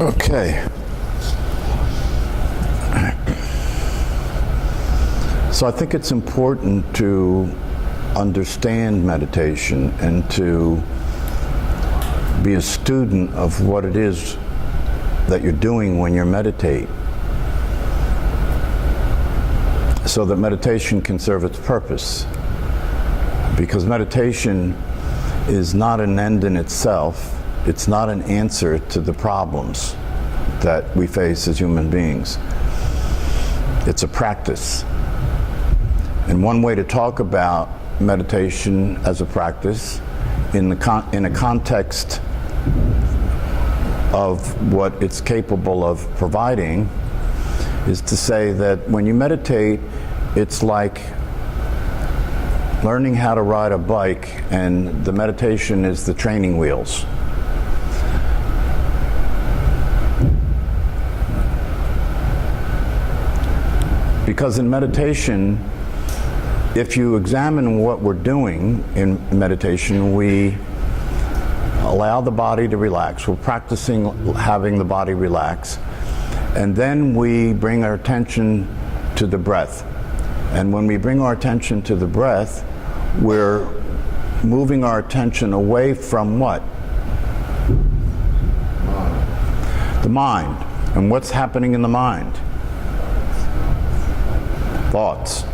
Okay. So I think it's important to understand meditation and to be a student of what it is that you're doing when you meditate, so that meditation can serve its purpose. Because meditation is not an end in itself. It's not an answer to the problems that we face as human beings. It's a practice. And one way to talk about meditation as a practice in a context of what it's capable of providing is to say that when you meditate, it's like learning how to ride a bike, and the meditation is the training wheels. Because in meditation, if you examine what we're doing in meditation, we allow the body to relax. We're practicing having the body relax. And then we bring our attention to the breath. And when we bring our attention to the breath, we're moving our attention away from what? The mind. And what's happening in the mind? Thoughts.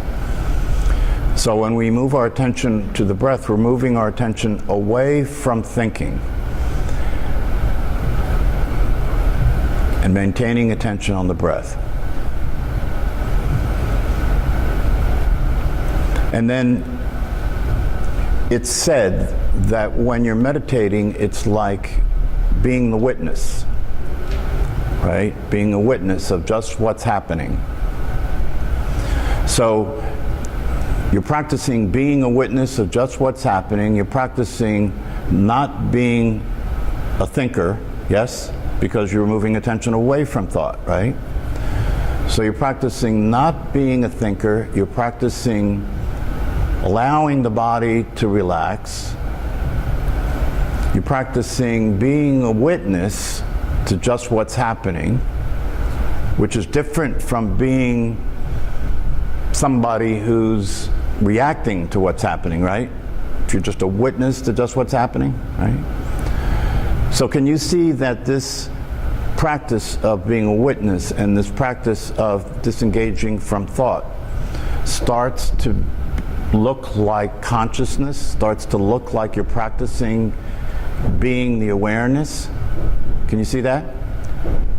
So when we move our attention to the breath, we're moving our attention away from thinking and maintaining attention on the breath. And then it's said that when you're meditating, it's like being the witness, right? Being a witness of just what's happening. So you're practicing being a witness of just what's happening. You're practicing not being a thinker, yes? Because you're moving attention away from thought, right? So you're practicing not being a thinker. You're practicing allowing the body to relax. You're practicing being a witness to just what's happening, which is different from being somebody who's reacting to what's happening, right? If you're just a witness to just what's happening, right? So can you see that this practice of being a witness and this practice of disengaging from thought starts to look like consciousness, starts to look like you're practicing being the awareness? Can you see that?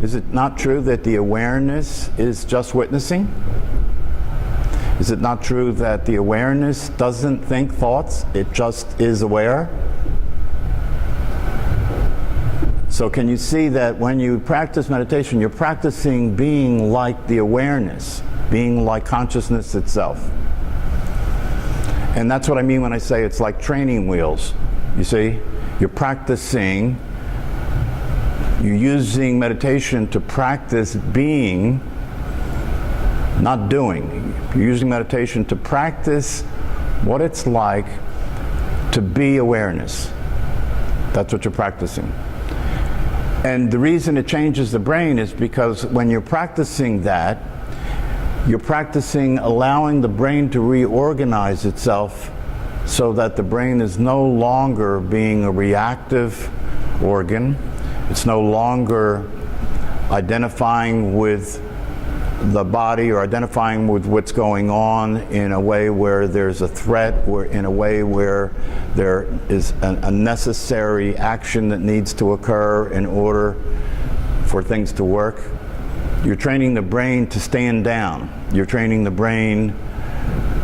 Is it not true that the awareness is just witnessing? Is it not true that the awareness doesn't think thoughts, it just is aware? So can you see that when you practice meditation, you're practicing being like the awareness, being like consciousness itself? And that's what I mean when I say it's like training wheels. You see, you're practicing, you're using meditation to practice being, not doing. You're using meditation to practice what it's like to be awareness. That's what you're practicing. And the reason it changes the brain is because when you're practicing that, you're practicing allowing the brain to reorganize itself so that the brain is no longer being a reactive organ. It's no longer identifying with the body or identifying with what's going on in a way where there's a threat, or in a way where there is a necessary action that needs to occur in order for things to work. You're training the brain to stand down. You're training the brain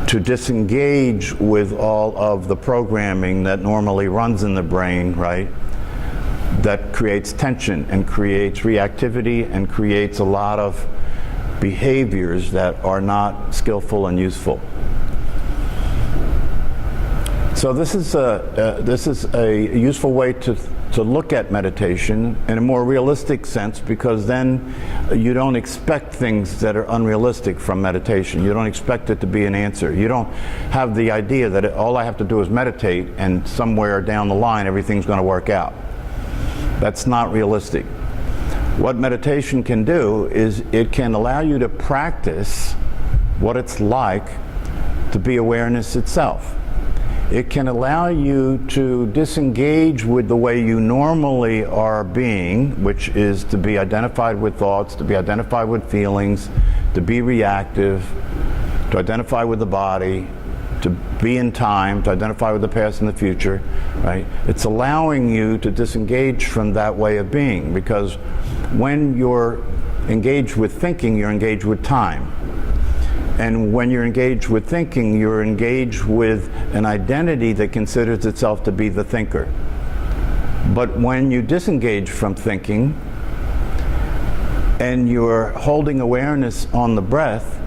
to disengage with all of the programming that normally runs in the brain, right? That creates tension and creates reactivity and creates a lot of behaviors that are not skillful and useful. So this is a useful way to look at meditation in a more realistic sense, because then you don't expect things that are unrealistic from meditation. You don't expect it to be an answer. You don't have the idea that all I have to do is meditate and somewhere down the line everything's going to work out. That's not realistic. what meditation can do is it can allow you to practice what it's like to be awareness itself. It can allow you to disengage with the way you normally are being, which is to be identified with thoughts, to be identified with feelings, to be reactive, to identify with the body, to be in time, to identify with the past and the future, right? It's allowing you to disengage from that way of being, because when you're engaged with thinking, you're engaged with time. And when you're engaged with thinking, you're engaged with an identity that considers itself to be the thinker. But when you disengage from thinking and you're holding awareness on the breath,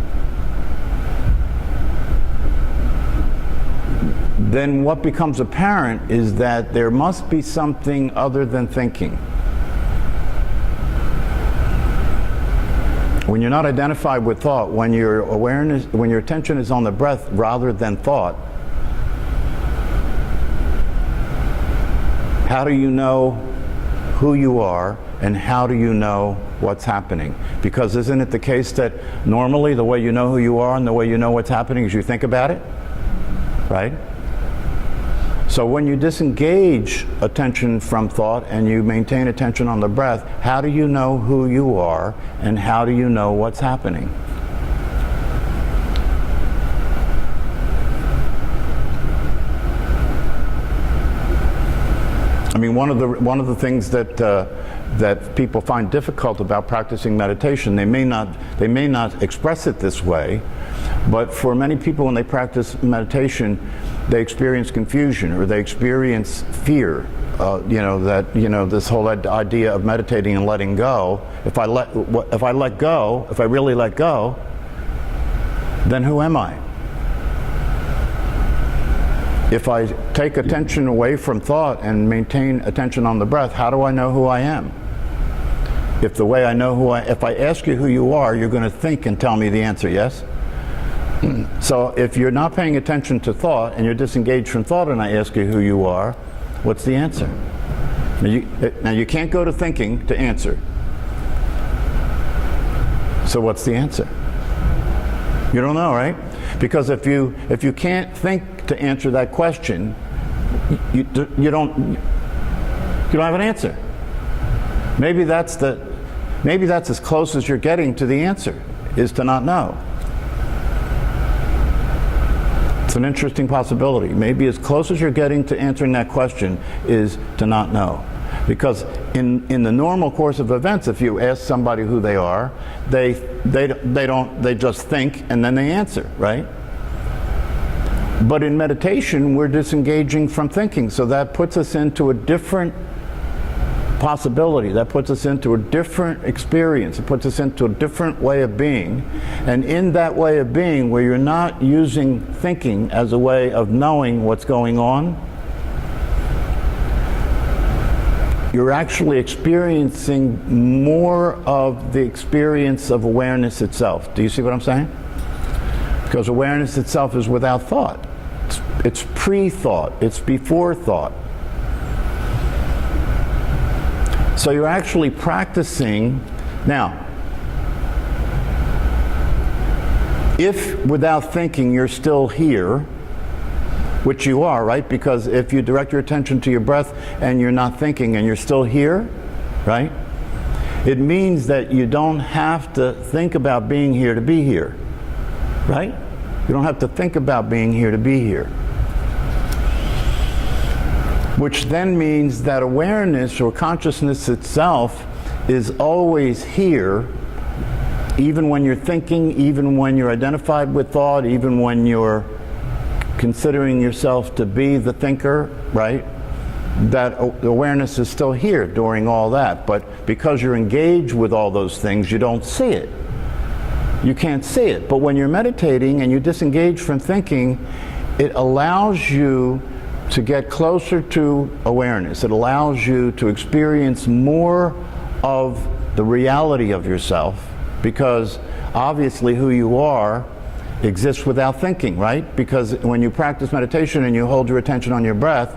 then what becomes apparent is that there must be something other than thinking. When you're not identified with thought, when your awareness, when your attention is on the breath rather than thought, how do you know who you are and how do you know what's happening? Because isn't it the case that normally the way you know who you are and the way you know what's happening is you think about it, right? So when you disengage attention from thought and you maintain attention on the breath, how do you know who you are and how do you know what's happening? I mean, one of the things that that people find difficult about practicing meditation, they may not express it this way, but for many people when they practice meditation, they experience confusion or they experience fear. This whole idea of meditating and letting go. If I let go, if I really let go, then who am I? If I take attention away from thought and maintain attention on the breath, how do I know who I am? If I ask you who you are, you're going to think and tell me the answer, yes? So if you're not paying attention to thought and you're disengaged from thought and I ask you who you are, what's the answer? Now you can't go to thinking to answer. So what's the answer? You don't know, right? Because if you can't think to answer that question, you don't have an answer. Maybe that's as close as you're getting to the answer, is to not know. It's an interesting possibility. Maybe as close as you're getting to answering that question is to not know. Because in the normal course of events, if you ask somebody who they are, they just think and then they answer, right? But in meditation, we're disengaging from thinking, so that puts us into a different possibility. That puts us into a different experience. It puts us into a different way of being. And in that way of being, where you're not using thinking as a way of knowing what's going on, you're actually experiencing more of the experience of awareness itself. Do you see what I'm saying? Because awareness itself is without thought. It's pre-thought. It's before thought. So you're actually practicing. Now, if without thinking you're still here, which you are, right? Because if you direct your attention to your breath and you're not thinking and you're still here, right? It means that you don't have to think about being here to be here, right? You don't have to think about being here to be here. Which then means that awareness or consciousness itself is always here, even when you're thinking, even when you're identified with thought, even when you're considering yourself to be the thinker, right? That awareness is still here during all that. But because you're engaged with all those things, you don't see it. You can't see it. But when you're meditating and you disengage from thinking, it allows you to get closer to awareness. It allows you to experience more of the reality of yourself, because obviously who you are exists without thinking, right? Because when you practice meditation and you hold your attention on your breath,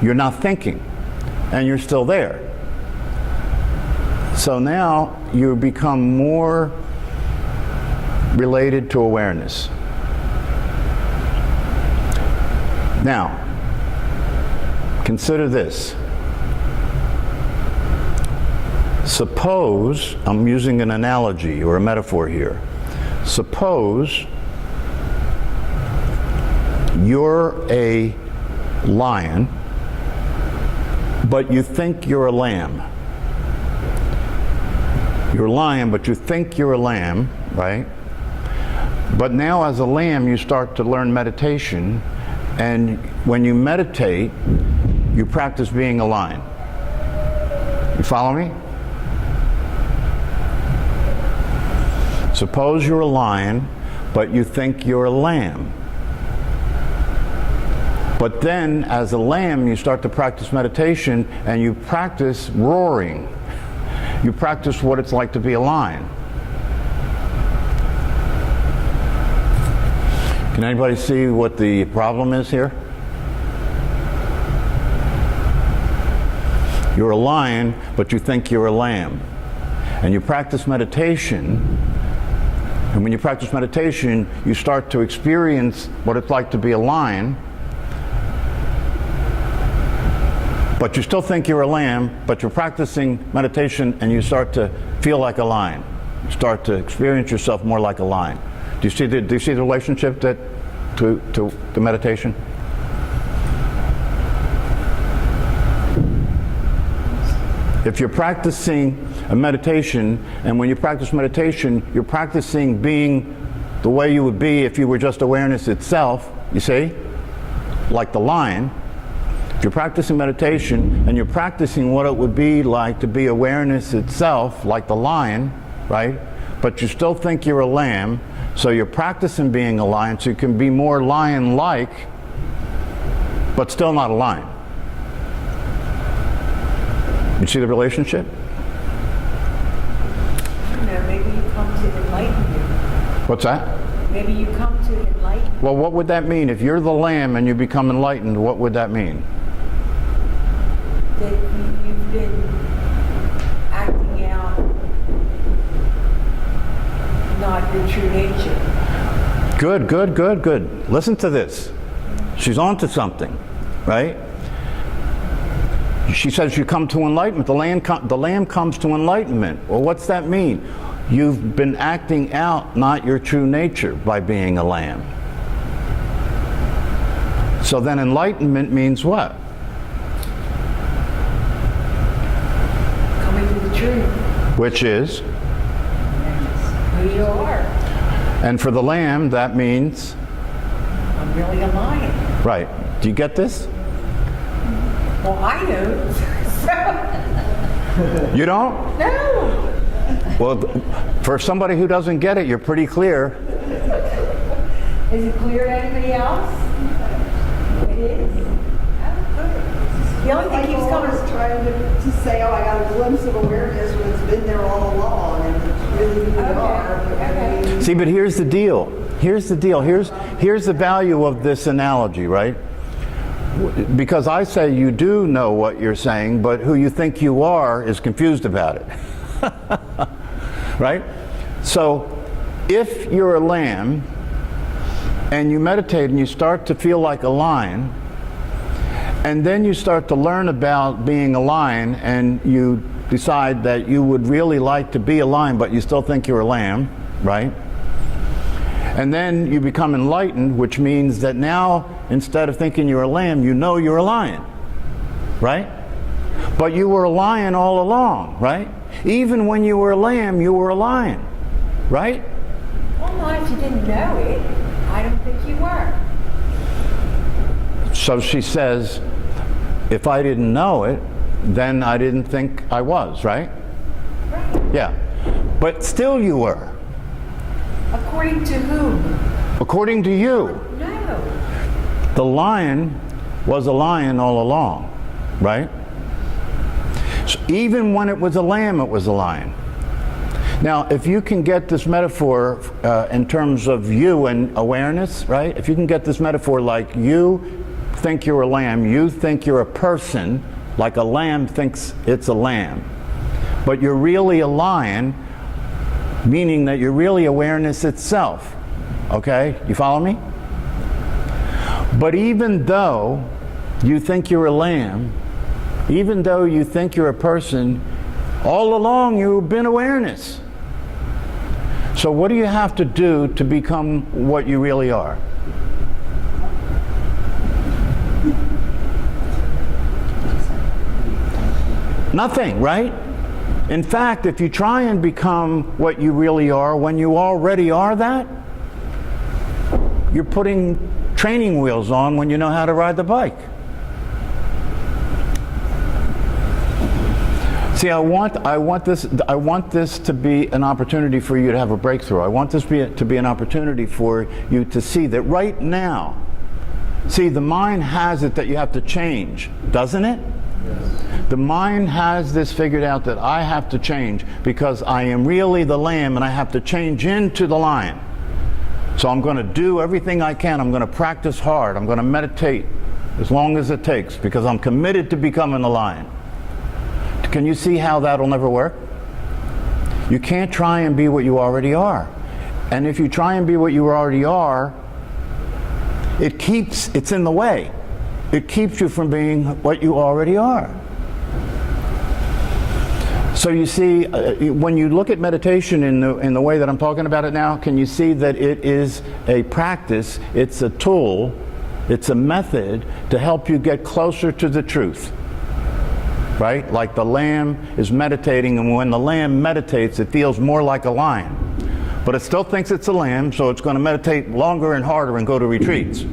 you're not thinking and you're still there. So now you become more related to awareness. Now, consider this. Suppose, I'm using an analogy or a metaphor here. Suppose you're a lion, but you think you're a lamb. You're a lion, but you think you're a lamb, right? But now as a lamb, you start to learn meditation, and when you meditate, you practice being a lion. You follow me? Suppose you're a lion, but you think you're a lamb. But then, as a lamb, you start to practice meditation, and you practice roaring. You practice what it's like to be a lion. Can anybody see what the problem is here? You're a lion, but you think you're a lamb. And you practice meditation, and when you practice meditation, you start to experience what it's like to be a lion, but you still think you're a lamb, but you're practicing meditation and you start to feel like a lion. You start to experience yourself more like a lion. Do you see the relationship to meditation? If you're practicing a meditation, and when you practice meditation, you're practicing being the way you would be if you were just awareness itself, you see? Like the lion. If you're practicing meditation and you're practicing what it would be like to be awareness itself, like the lion, right? But you still think you're a lamb, so you're practicing being a lion so you can be more lion-like, but still not a lion. You see the relationship? Maybe you come to enlighten you. What's that? Maybe you come to enlighten. Well, what would that mean? If you're the lamb and you become enlightened, what would that mean? That you've been acting out not your true nature. Good, good, good, good. Listen to this. She's on to something, right? She says you come to enlightenment. The lamb comes to enlightenment. Well, what's that mean? You've been acting out not your true nature by being a lamb. So then enlightenment means what? Coming to the truth. Which is? Who you are. And for the lamb, that means? I'm really a lion. Right. Do you get this? Well, I do. You don't? No. Well, for somebody who doesn't get it, you're pretty clear. Is it clear to anybody else? It is. The only thing keeps coming. Is trying to say, oh, I got a glimpse of awareness when it's been there all along, and it's really who we are. Okay. See, but here's the deal. Here's the deal. Here's the value of this analogy, right? Because I say you do know what you're saying, but who you think you are is confused about it. Right? So, if you're a lamb and you meditate and you start to feel like a lion, and then you start to learn about being a lion and you decide that you would really like to be a lion, but you still think you're a lamb, right? And then you become enlightened, which means that now, instead of thinking you're a lamb, you know you're a lion, right? But you were a lion all along, right? Even when you were a lamb, you were a lion, right? Well, not if you didn't know it. I don't think you were. So she says, if I didn't know it, then I didn't think I was, right? Right. Yeah. But still you were. According to whom? According to you. No. The lion was a lion all along, right? So even when it was a lamb, it was a lion. Now, if you can get this metaphor in terms of you and awareness, right? If you can get this metaphor like you think you're a lamb, you think you're a person, like a lamb thinks it's a lamb. but you're really a lion, meaning that you're really awareness itself. Okay? You follow me? But even though you think you're a lamb, even though you think you're a person, all along you've been awareness. So what do you have to do to become what you really are? Nothing, right? In fact, if you try and become what you really are when you already are that, you're putting training wheels on when you know how to ride the bike. See, I want this to be an opportunity for you to have a breakthrough. I want this to be an opportunity for you to see that right now. See, the mind has it that you have to change, doesn't it? Yes. The mind has this figured out that I have to change because I am really the lamb and I have to change into the lion. So I'm going to do everything I can. I'm going to practice hard. I'm going to meditate as long as it takes because I'm committed to becoming the lion. Can you see how that'll never work? You can't try and be what you already are. And if you try and be what you already are, it's in the way. It keeps you from being what you already are. So you see, when you look at meditation in the way that I'm talking about it now, can you see that it is a practice, it's a tool, it's a method to help you get closer to the truth? Right? Like the lamb is meditating, and when the lamb meditates, it feels more like a lion. But it still thinks it's a lamb, so it's going to meditate longer and harder and go to retreats.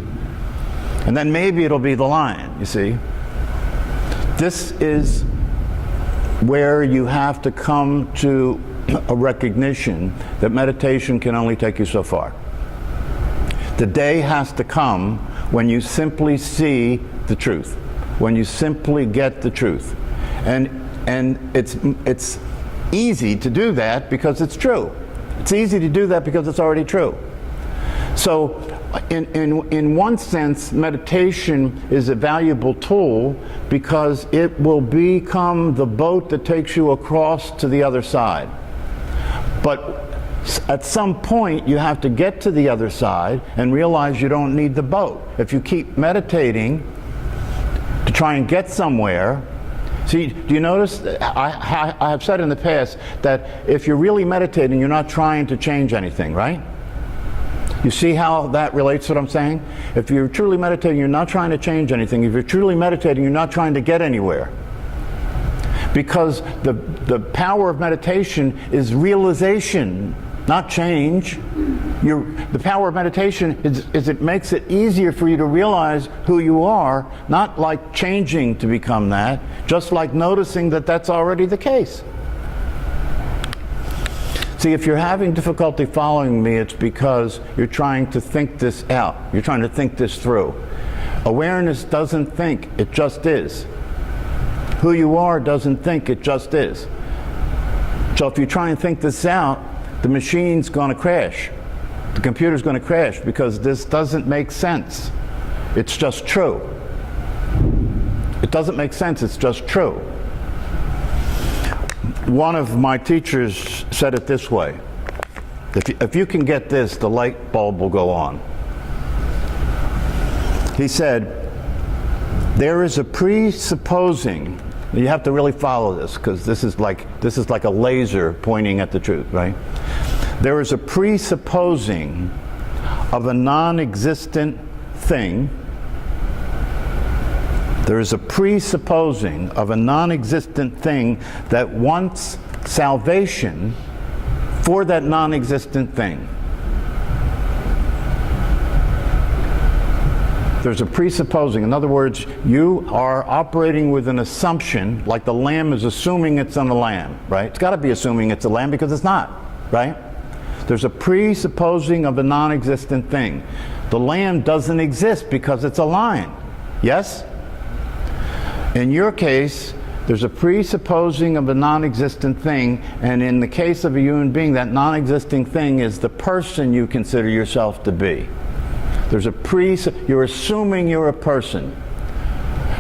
And then maybe it'll be the lion, you see. This is where you have to come to a recognition that meditation can only take you so far. The day has to come when you simply see the truth, when you simply get the truth. And it's easy to do that because it's true. It's easy to do that because it's already true. So in one sense, meditation is a valuable tool because it will become the boat that takes you across to the other side. But at some point, you have to get to the other side and realize you don't need the boat. If you keep meditating to try and get somewhere, see, do you notice, I have said in the past that if you're really meditating, you're not trying to change anything, right? You see how that relates to what I'm saying? If you're truly meditating, you're not trying to change anything. If you're truly meditating, you're not trying to get anywhere. Because the power of meditation is realization, not change. The power of meditation is it makes it easier for you to realize who you are, not like changing to become that, just like noticing that that's already the case. See, if you're having difficulty following me, it's because you're trying to think this out. You're trying to think this through. Awareness doesn't think, it just is. Who you are doesn't think, it just is. So if you try and think this out, the machine's going to crash. The computer's going to crash because this doesn't make sense. It's just true. It doesn't make sense, it's just true. One of my teachers said it this way: if you can get this, the light bulb will go on. He said, there is a presupposing, you have to really follow this because this is like a laser pointing at the truth, right? There is a presupposing of a non-existent thing. There is a presupposing of a non-existent thing that wants salvation for that non-existent thing. There's a presupposing. In other words, you are operating with an assumption, like the lamb is assuming it's on a lamb, right? It's got to be assuming it's a lamb because it's not, right? There's a presupposing of a non-existent thing. The lamb doesn't exist because it's a lion. Yes? In your case, there's a presupposing of a non-existent thing, and in the case of a human being, that non-existing thing is the person you consider yourself to be. There's a you're assuming you're a person.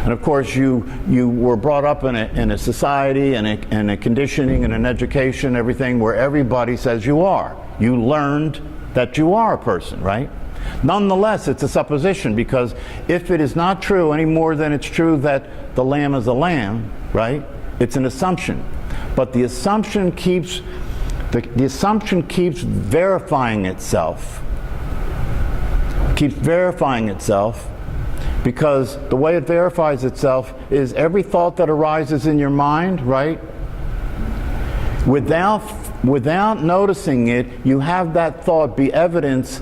And of course, you were brought up in a society and a conditioning and an education, everything where everybody says you are. You learned that you are a person, right? Nonetheless, it's a supposition, because if it is not true any more than it's true that the lamb is a lamb, right? It's an assumption. But the assumption keeps verifying itself. Keeps verifying itself, because the way it verifies itself is every thought that arises in your mind, right? Without noticing it, you have that thought be evidence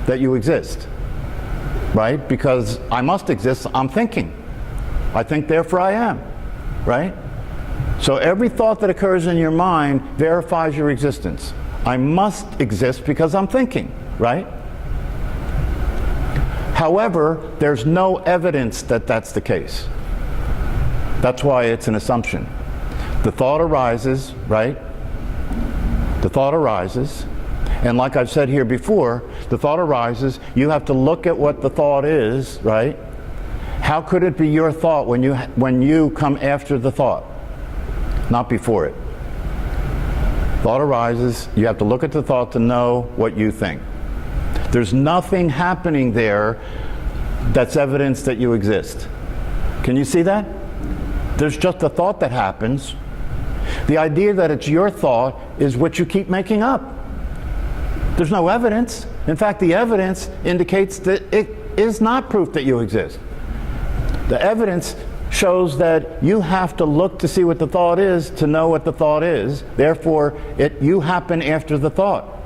that you exist, right? Because I must exist, I'm thinking. I think, therefore I am, right? So every thought that occurs in your mind verifies your existence. I must exist because I'm thinking, right? However, there's no evidence that that's the case. That's why it's an assumption. The thought arises, right? The thought arises, and like I've said here before, the thought arises, you have to look at what the thought is, right? How could it be your thought when you come after the thought, not before it? Thought arises, you have to look at the thought to know what you think. There's nothing happening there that's evidence that you exist. Can you see that? There's just a thought that happens. The idea that it's your thought is what you keep making up. There's no evidence. In fact, the evidence indicates that it is not proof that you exist. The evidence shows that you have to look to see what the thought is to know what the thought is. Therefore, you happen after the thought,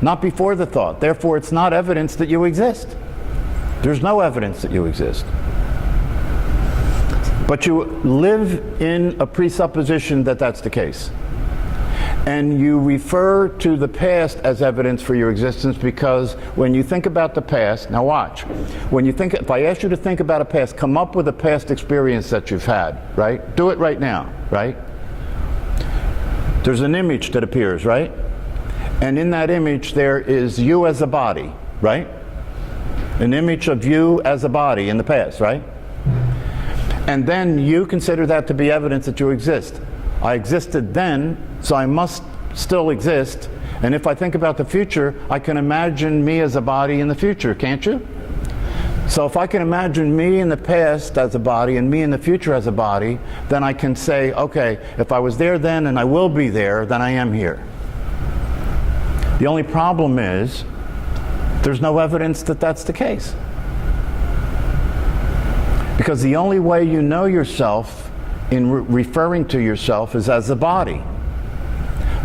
not before the thought. Therefore, it's not evidence that you exist. There's no evidence that you exist. But you live in a presupposition that that's the case. And you refer to the past as evidence for your existence, because when you think about the past, now watch, if I ask you to think about a past, come up with a past experience that you've had, right? Do it right now, right? There's an image that appears, right? And in that image there is you as a body, right? An image of you as a body in the past, right? And then you consider that to be evidence that you exist. I existed then, so I must still exist. And if I think about the future, I can imagine me as a body in the future, can't you? So if I can imagine me in the past as a body and me in the future as a body, then I can say, okay, if I was there then and I will be there, then I am here. The only problem is, there's no evidence that that's the case. Because the only way you know yourself in referring to yourself is as a body.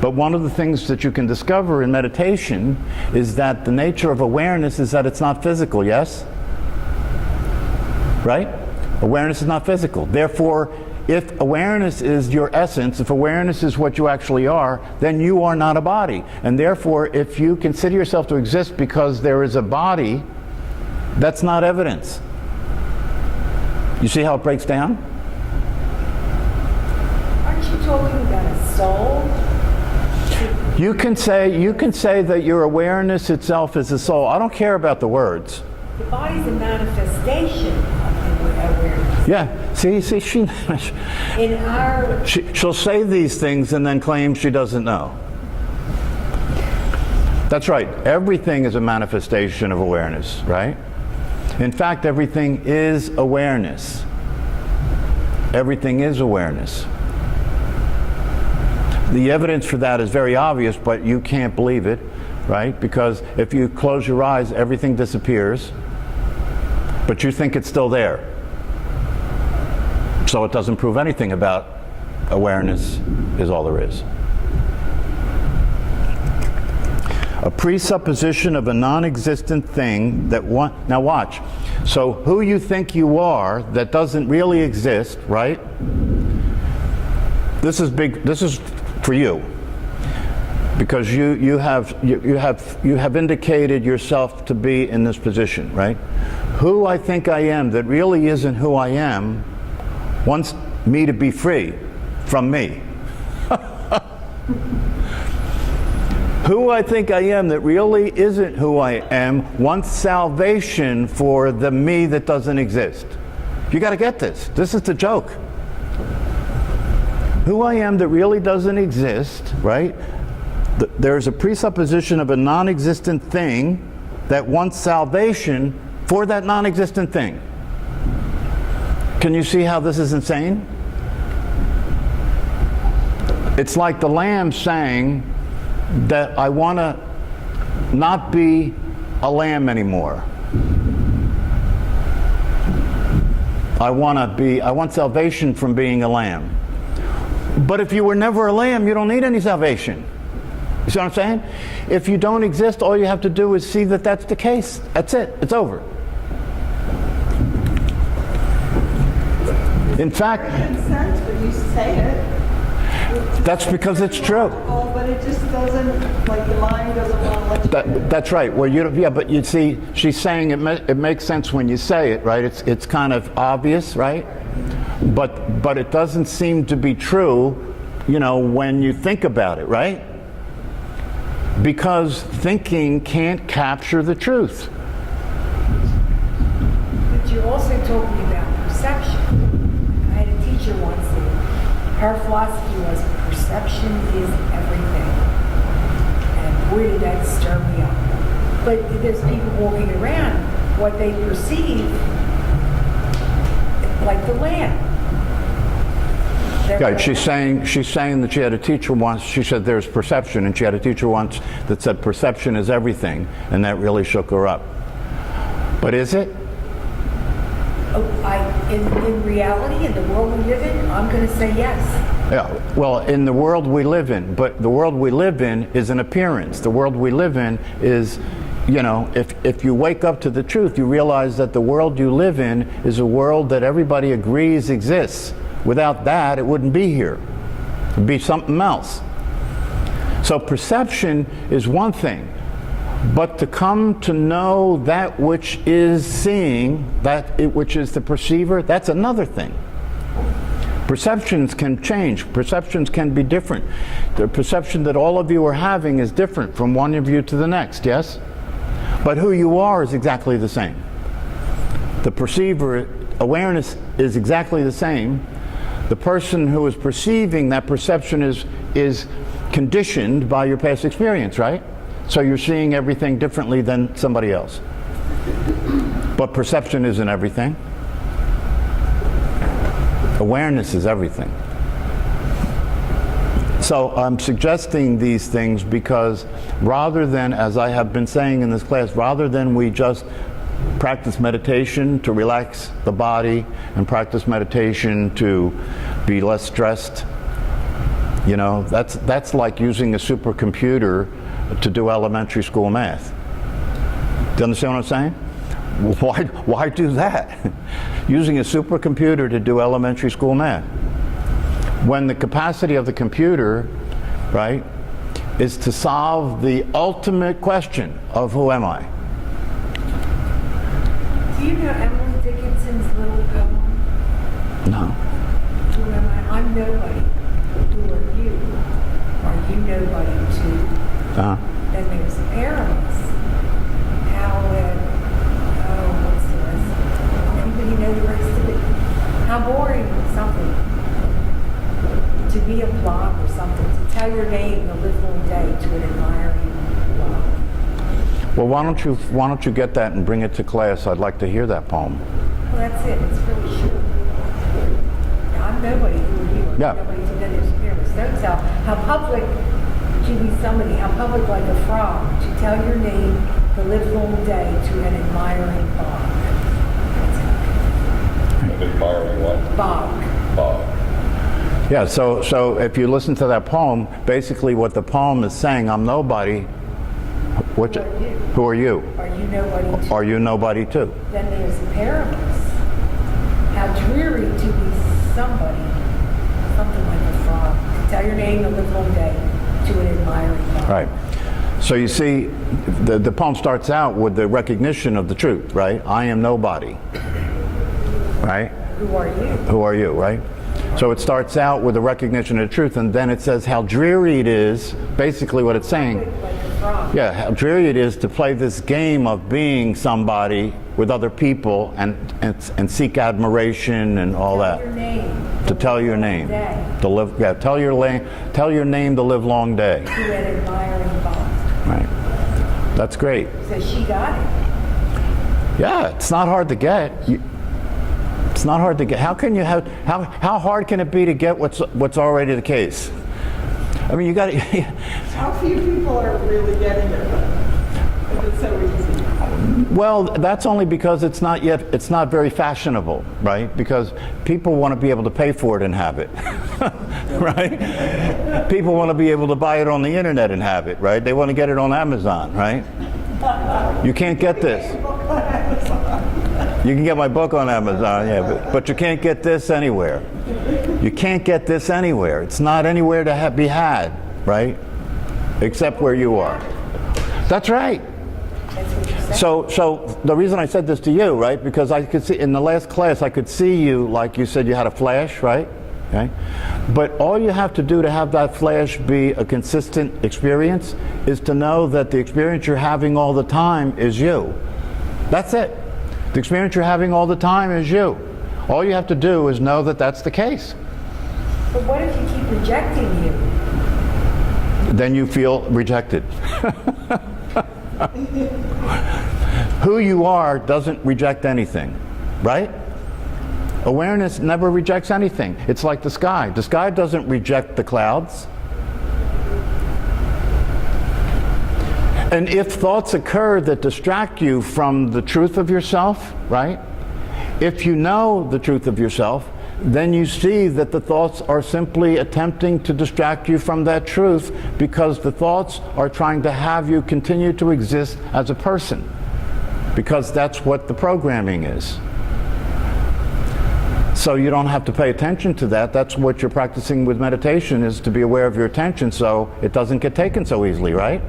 But one of the things that you can discover in meditation is that the nature of awareness is that it's not physical, yes? Right? Awareness is not physical. Therefore, if awareness is your essence, if awareness is what you actually are, then you are not a body. And therefore, if you consider yourself to exist because there is a body, that's not evidence. You see how it breaks down? Aren't you talking about a soul? You can say that your awareness itself is a soul. I don't care about the words. The body's a manifestation of awareness. Yeah, see, she'll say these things and then claim she doesn't know. That's right. Everything is a manifestation of awareness, right? In fact, everything is awareness. Everything is awareness. The evidence for that is very obvious, but you can't believe it, right? Because if you close your eyes, everything disappears, but you think it's still there. So it doesn't prove anything about awareness is all there is. A presupposition of a non-existent thing that now watch. So who you think you are that doesn't really exist, right? This is big. This is for you, because you have indicated yourself to be in this position, right? Who I think I am that really isn't who I am wants me to be free from me. Who I think I am that really isn't who I am wants salvation for the me that doesn't exist. You got to get this. This is the joke. Who I am that really doesn't exist, right? There's a presupposition of a non-existent thing that wants salvation for that non-existent thing. Can you see how this is insane? It's like the lamb saying that I want to not be a lamb anymore. I want salvation from being a lamb. But if you were never a lamb, you don't need any salvation. You see what I'm saying? If you don't exist, all you have to do is see that that's the case. That's it. It's over. In fact, It makes sense when you say it. that's because it's true. Oh, but it just doesn't, like the mind doesn't want to let you. That's right. Well, yeah, but you see, she's saying it makes sense when you say it, right? It's kind of obvious, right? But it doesn't seem to be true, you know, when you think about it, right? Because thinking can't capture the truth. But you're also talking about perception. I had a teacher once that her philosophy was perception is everything. And boy, did that stir me up. But there's people walking around, what they perceive, like the lamb. Right, she's saying that she had a teacher once, she said there's perception, and she had a teacher once that said perception is everything, and that really shook her up. But is it? In reality, in the world we live in, I'm going to say yes. Yeah, well, in the world we live in, but the world we live in is an appearance. The world we live in is, you know, if you wake up to the truth, you realize that the world you live in is a world that everybody agrees exists. Without that, it wouldn't be here. It'd be something else. So perception is one thing, but to come to know that which is seeing, which is the perceiver, that's another thing. Perceptions can change. Perceptions can be different. The perception that all of you are having is different from one of you to the next, yes? But who you are is exactly the same. The perceiver awareness is exactly the same. The person who is perceiving that perception is conditioned by your past experience, right? So you're seeing everything differently than somebody else. But perception isn't everything. Awareness is everything. So I'm suggesting these things because rather than, as I have been saying in this class, rather than we just practice meditation to relax the body and practice meditation to be less stressed, you know, that's like using a supercomputer to do elementary school math. Do you understand what I'm saying? Why do that? Using a supercomputer to do elementary school math, when the capacity of the computer, right, is to solve the ultimate question of who am I? Do you know Emily Dickinson's little poem? No. Who am I? I'm nobody. Who are you? Are you nobody too? Uh-huh. Then there's a pair of us. How, what's the rest? Anybody know the rest of it? How boring, something. To be a blog or something. To tell your name and live all day to an admiring blog. Well, why don't you get that and bring it to class? I'd like to hear that poem. Well, that's it. It's really short. Now, I'm nobody. Who are you? Yeah. Nobody to then there's pyramids. Don't tell how public to be somebody, how public like a frog, to tell your name the livelong day to an admiring bog. Admiring what? Bog. Bog. Yeah, so if you listen to that poem, basically what the poem is saying, I'm nobody. Who are you? Are you nobody too? Are you nobody too? Then there's a pair of us. How dreary to be somebody, something like a frog. To tell your name the livelong day to an admiring bog. Right. So you see, the poem starts out with the recognition of the truth, right? I am nobody. Right? Who are you? Who are you, right? So it starts out with a recognition of the truth, and then it says how dreary it is, basically what it's saying. Like a frog. Yeah, how dreary it is to play this game of being somebody with other people and seek admiration and all that. Your name. To tell your name. Day. To live, yeah, tell your name the live long day. To an admiring boss. Right. That's great. So she got it. Yeah, it's not hard to get. It's not hard to get. How can you have? How hard can it be to get what's already the case? I mean, you got to. How few people are really getting it, if it's so easy. Well, that's only because it's not very fashionable, right? Because people want to be able to pay for it and have it, right? People want to be able to buy it on the internet and have it, right? They want to get it on Amazon, right? You can't get this. You can get my book on Amazon, yeah, but you can't get this anywhere. You can't get this anywhere. It's not anywhere to be had, right? Except where you are. That's right. That's what you're saying. So the reason I said this to you, right? Because I could see in the last class, I could see you, like you said, you had a flash, right? Okay. But all you have to do to have that flash be a consistent experience is to know that the experience you're having all the time is you. That's it. The experience you're having all the time is you. All you have to do is know that that's the case. But what if you keep rejecting you? Then you feel rejected. Who you are doesn't reject anything, right? Awareness never rejects anything. It's like the sky. The sky doesn't reject the clouds. And if thoughts occur that distract you from the truth of yourself, right? If you know the truth of yourself, then you see that the thoughts are simply attempting to distract you from that truth because the thoughts are trying to have you continue to exist as a person. Because that's what the programming is. So you don't have to pay attention to that. That's what you're practicing with meditation, is to be aware of your attention so it doesn't get taken so easily, right?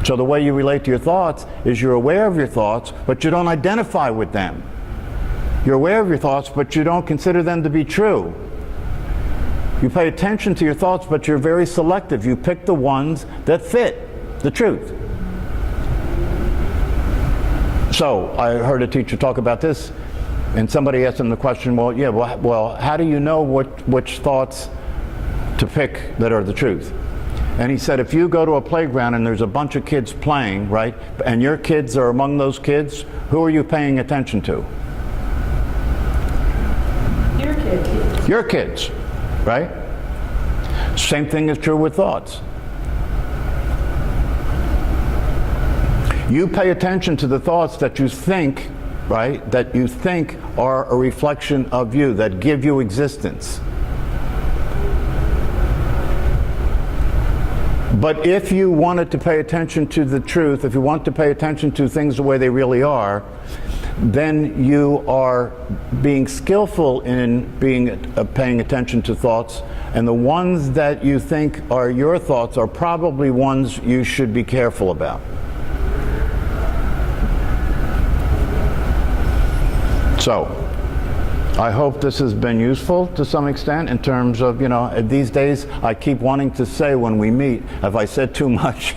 So the way you relate to your thoughts is you're aware of your thoughts, but you don't identify with them. You're aware of your thoughts, but you don't consider them to be true. You pay attention to your thoughts, but you're very selective. You pick the ones that fit the truth. So I heard a teacher talk about this, and somebody asked him the question, well, how do you know which thoughts to pick that are the truth? And he said, if you go to a playground and there's a bunch of kids playing, right, and your kids are among those kids, who are you paying attention to? Your kid. Your kids, right? Same thing is true with thoughts. You pay attention to the thoughts that you think, right, that you think are a reflection of you, that give you existence. But if you wanted to pay attention to the truth, if you want to pay attention to things the way they really are, then you are being skillful in paying attention to thoughts, and the ones that you think are your thoughts are probably ones you should be careful about. So, I hope this has been useful to some extent in terms of, these days I keep wanting to say when we meet, have I said too much?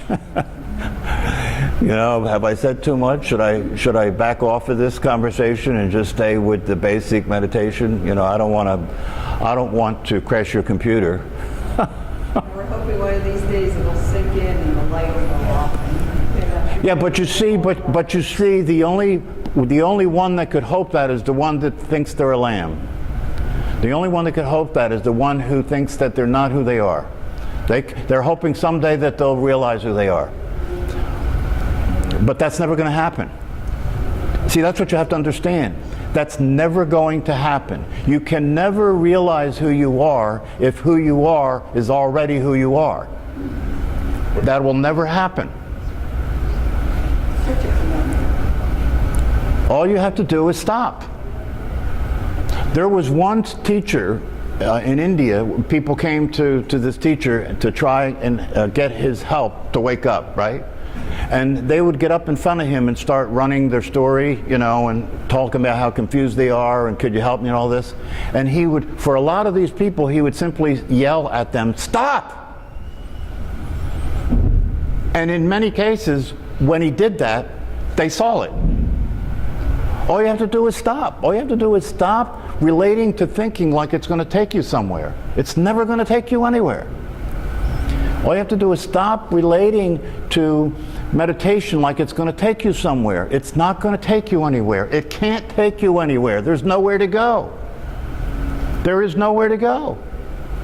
Have I said too much? Should I back off of this conversation and just stay with the basic meditation? I don't want to crash your computer. We're hoping one of these days it'll sink in and the light will go off. Yeah, but you see, the only one that could hope that is the one that thinks they're a lamb. The only one that could hope that is the one who thinks that they're not who they are. They're hoping someday that they'll realize who they are. But that's never going to happen. See, that's what you have to understand. That's never going to happen. You can never realize who you are if who you are is already who you are. That will never happen. All you have to do is stop. There was one teacher in India. People came to this teacher to try and get his help to wake up, right? And they would get up in front of him and start running their story, you know, and talking about how confused they are and could you help me and all this. And he would, for a lot of these people, he would simply yell at them, "Stop!" And in many cases, when he did that, they saw it. All you have to do is stop. All you have to do is stop relating to thinking like it's going to take you somewhere. It's never going to take you anywhere. All you have to do is stop relating to meditation like it's going to take you somewhere. It's not going to take you anywhere. It can't take you anywhere. There's nowhere to go. There is nowhere to go.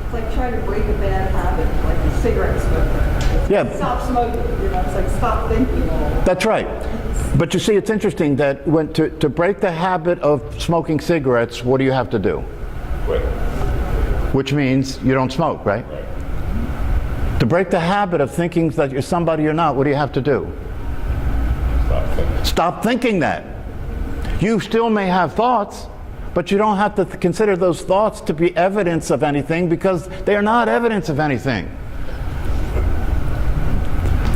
It's like trying to break a bad habit, like a cigarette smoker. Yeah. Stop smoking, you know, it's like stop thinking. That's right. But you see, it's interesting that when to break the habit of smoking cigarettes, what do you have to do? Quit. Which means you don't smoke, right? To break the habit of thinking that you're somebody you're not, what do you have to do? Stop thinking. Stop thinking that. You still may have thoughts, but you don't have to consider those thoughts to be evidence of anything because they are not evidence of anything.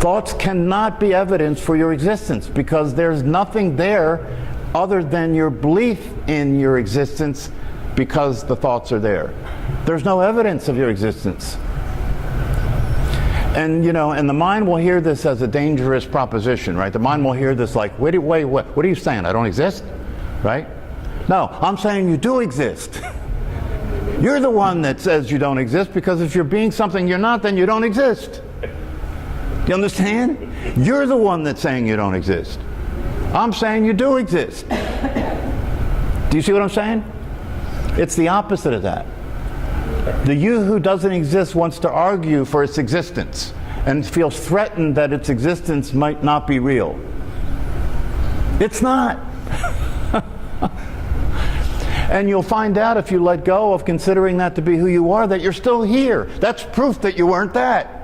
Thoughts cannot be evidence for your existence because there's nothing there other than your belief in your existence because the thoughts are there. There's no evidence of your existence. And you know, and the mind will hear this as a dangerous proposition, right? The mind will hear this like, wait, what are you saying? I don't exist? Right? No, I'm saying you do exist. You're the one that says you don't exist because if you're being something you're not, then you don't exist. You understand? You're the one that's saying you don't exist. I'm saying you do exist. Do you see what I'm saying? It's the opposite of that. The you who doesn't exist wants to argue for its existence and feels threatened that its existence might not be real. It's not. And you'll find out if you let go of considering that to be who you are, that you're still here. That's proof that you weren't that.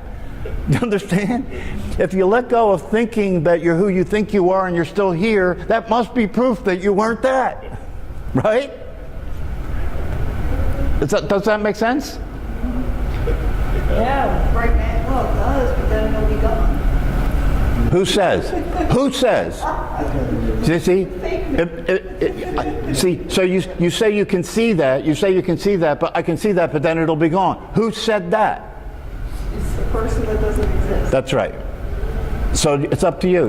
You understand? If you let go of thinking that you're who you think you are and you're still here, that must be proof that you weren't that. Right? Does that make sense? Yeah, right now, well, it does, but then it'll be gone. Who says? Who says? See? See, so you say you can see that, but I can see that, but then it'll be gone. Who said that? It's a person that doesn't exist. That's right. So it's up to you.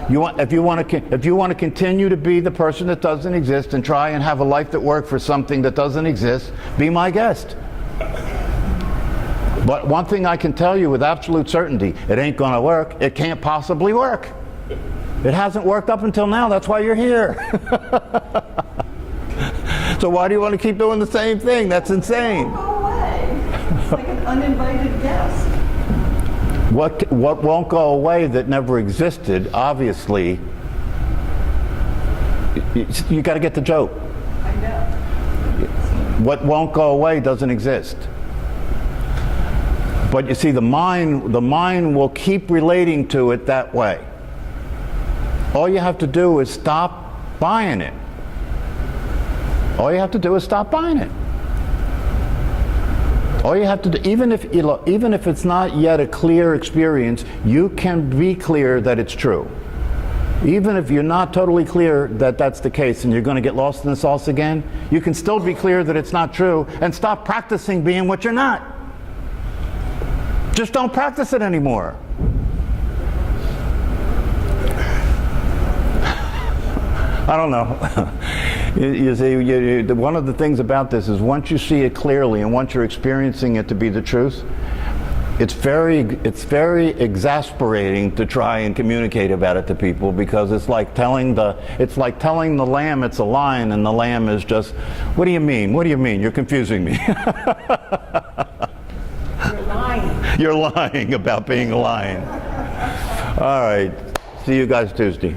If you want to continue to be the person that doesn't exist and try and have a life that works for something that doesn't exist, be my guest. But one thing I can tell you with absolute certainty, it ain't going to work. It can't possibly work. It hasn't worked up until now. That's why you're here. So why do you want to keep doing the same thing? That's insane. Go away. It's like an uninvited guest. What won't go away that never existed, obviously, you got to get the joke. I know. What won't go away doesn't exist. But you see, the mind will keep relating to it that way. All you have to do is stop buying it. All you have to do is stop buying it. All you have to do, even if it's not yet a clear experience, you can be clear that it's true. Even if you're not totally clear that that's the case and you're going to get lost in the sauce again, you can still be clear that it's not true and stop practicing being what you're not. Just don't practice it anymore. I don't know. You see, one of the things about this is once you see it clearly and once you're experiencing it to be the truth, it's very exasperating to try and communicate about it to people because it's like telling the lamb it's a lion and the lamb is just, what do you mean? What do you mean? You're confusing me. You're lying. You're lying about being a lion. All right. See you guys Tuesday.